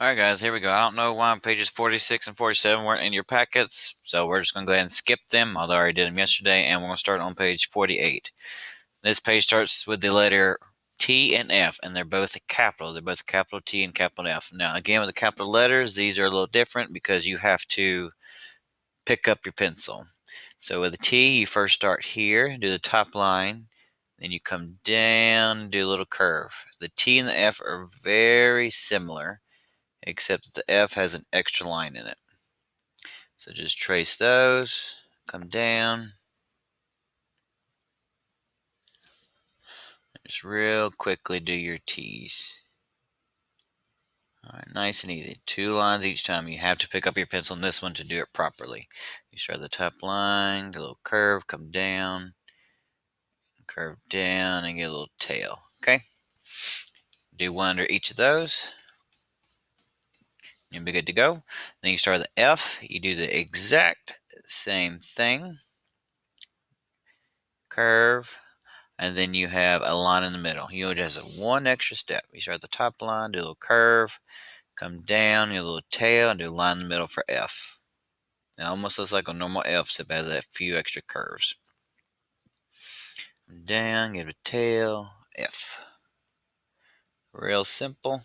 Alright guys, here we go. I don't know why pages 46 and 47 weren't in your packets, so we're just going to go ahead and skip them, although I already did them yesterday, and we're going to start on page 48. This page starts with the letter T and F, and they're both capital. They're both capital T and capital F. Now, again, with the capital letters, these are a little different because you have to pick up your pencil. So with the T, you first start here, do the top line, then you come down, do a little curve. The T and the F are very similar, except that the F has an extra line in it. So just trace those, come down, just real quickly do your T's. Alright, nice and easy. 2 lines each time. You have to pick up your pencil in this one to do it properly. You start the top line, do a little curve, come down, curve down, and get a little tail. Okay? Do one under each of those. You'll be good to go. Then you start the F. You do the exact same thing. Curve. And then you have a line in the middle. You just have one extra step. You start at the top line, do a little curve, come down, get a little tail, and do a line in the middle for F. It almost looks like a normal F, except it has a few extra curves. Down, get a tail, F. Real simple.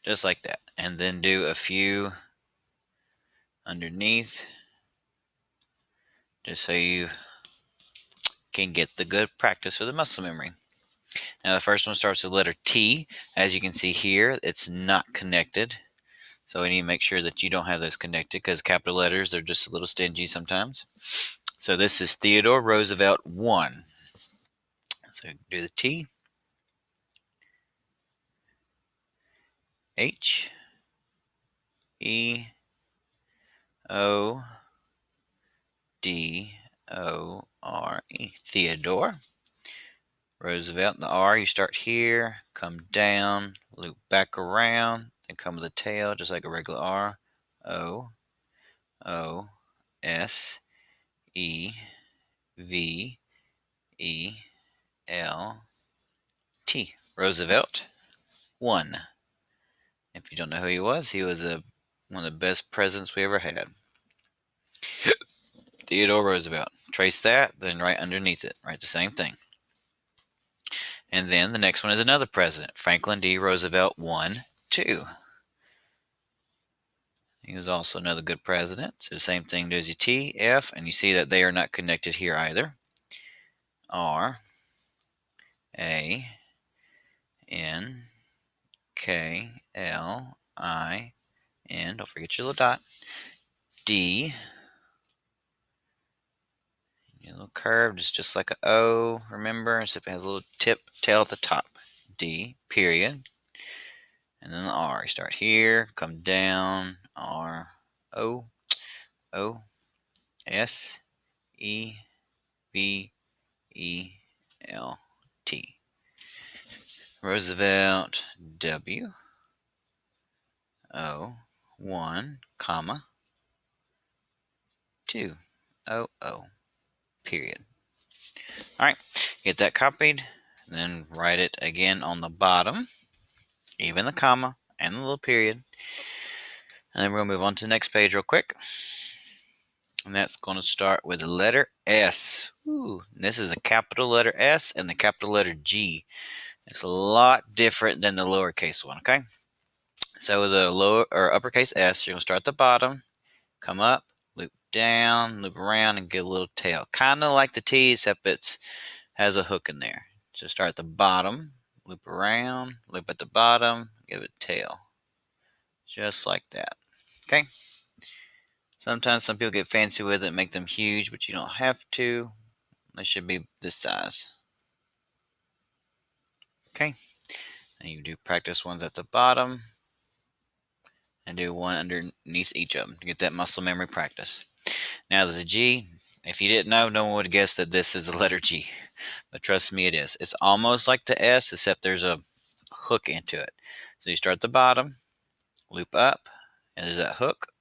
Just like that. And then do a few underneath, just so you can get the good practice with the muscle memory. Now the first one starts with the letter T. As you can see here, it's not connected. So we need to make sure that you don't have those connected because capital letters, they're just a little stingy sometimes. So this is Theodore Roosevelt 1. So do the T. H. E. O. D. O. R. E. Theodore Roosevelt. The R, you start here, come down, loop back around, and come with a tail just like a regular R. O. O. S. E. V. E. L. T. Roosevelt 1. If you don't know who he was one of the best presidents we ever had. Theodore Roosevelt. Trace that, then right underneath it, write the same thing. And then the next one is another president, Franklin D. Roosevelt 1, 2. He was also another good president. So the same thing, does your T, F, and you see that they are not connected here either. R, A, N, K, L, I, N, don't forget your little dot, D, your little curve, just like a O, remember, except it has a little tip tail at the top. D, period. And then the R. You start here, come down, R, O, O, S, E, V, E, L, T. Roosevelt, W, O, 1, comma, 2, O, O, period. Alright, get that copied, and then write it again on the bottom, even the comma, and the little period. And then we're going to move on to the next page real quick. And that's going to start with the letter S. Ooh, this is the capital letter S and the capital letter G. It's a lot different than the lowercase one, okay? So with the lower or uppercase S, you're going to start at the bottom, come up, loop down, loop around, and get a little tail. Kind of like the T, except it has a hook in there. So start at the bottom, loop around, loop at the bottom, give it a tail. Just like that. Okay? Sometimes some people get fancy with it and make them huge, but you don't have to. They should be this size. Okay? And you do practice ones at the bottom and do one underneath each of them to get that muscle memory practice. Now the G, if you didn't know, no one would guess that this is the letter G. But trust me, it is. It's almost like the S, except there's a hook into it. So you start at the bottom, loop up, and there's that hook.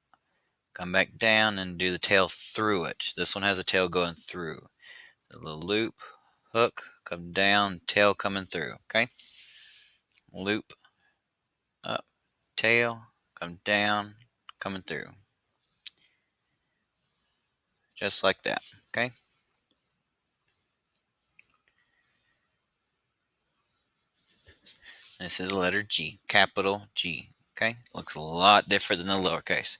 Come back down and do the tail through it. This one has a tail going through. A little loop, hook, come down, tail coming through, okay? loop, up, tail, come down, coming through. Just like that, okay? This is the letter G, capital G, okay? Looks a lot different than the lowercase.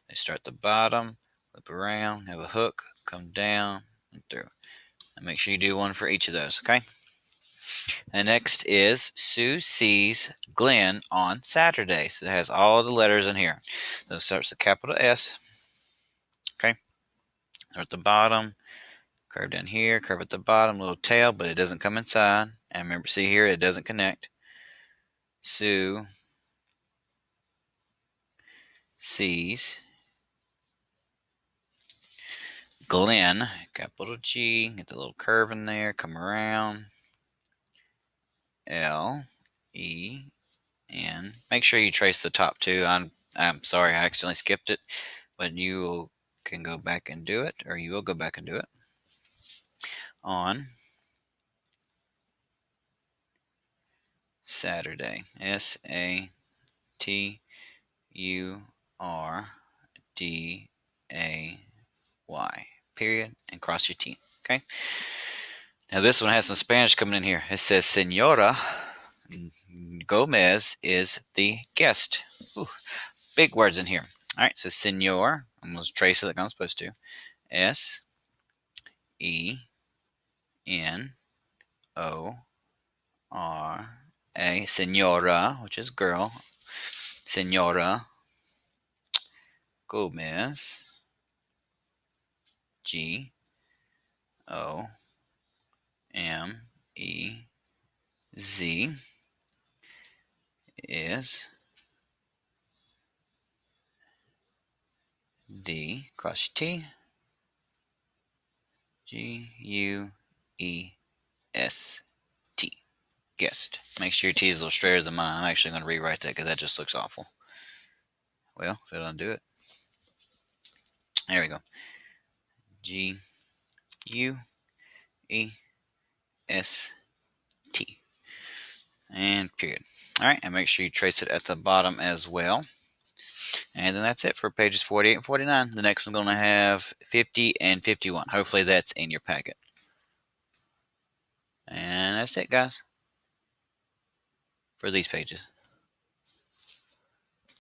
They start at the bottom, loop around, have a hook, come down, and through. And make sure you do one for each of those, okay? And next is Sue sees Glenn on Saturday. So it has all the letters in here. So it starts with capital S, okay? Start at the bottom, curve down here, curve at the bottom, little tail, but it doesn't come inside. And remember, see here, it doesn't connect. Sue sees Glenn, capital G, get the little curve in there, come around, L, E, N. Make sure you trace the top too. I'm sorry, I accidentally skipped it, but you can go back and do it, or you will go back and do it. On Saturday, Saturday, period, and cross your T. Okay. Now this one has some Spanish coming in here. It says Senora Gomez is the guest. Ooh, big words in here. All right, so Senor, I'm going to trace it like I'm supposed to. S-E-N-O-R-A, Senora, which is girl. Senora Gomez, G-O-M-E-Z, is the, cross your T, G-U-E-S-T, guest. Make sure your T is a little straighter than mine. I'm actually going to rewrite that because that just looks awful. Well, if it'll undo it. There we go. G-U-E-S-T. And period. All right, and make sure you trace it at the bottom as well. And then that's it for pages 48 and 49. The next one's going to have 50 and 51. Hopefully that's in your packet. And that's it, guys, for these pages.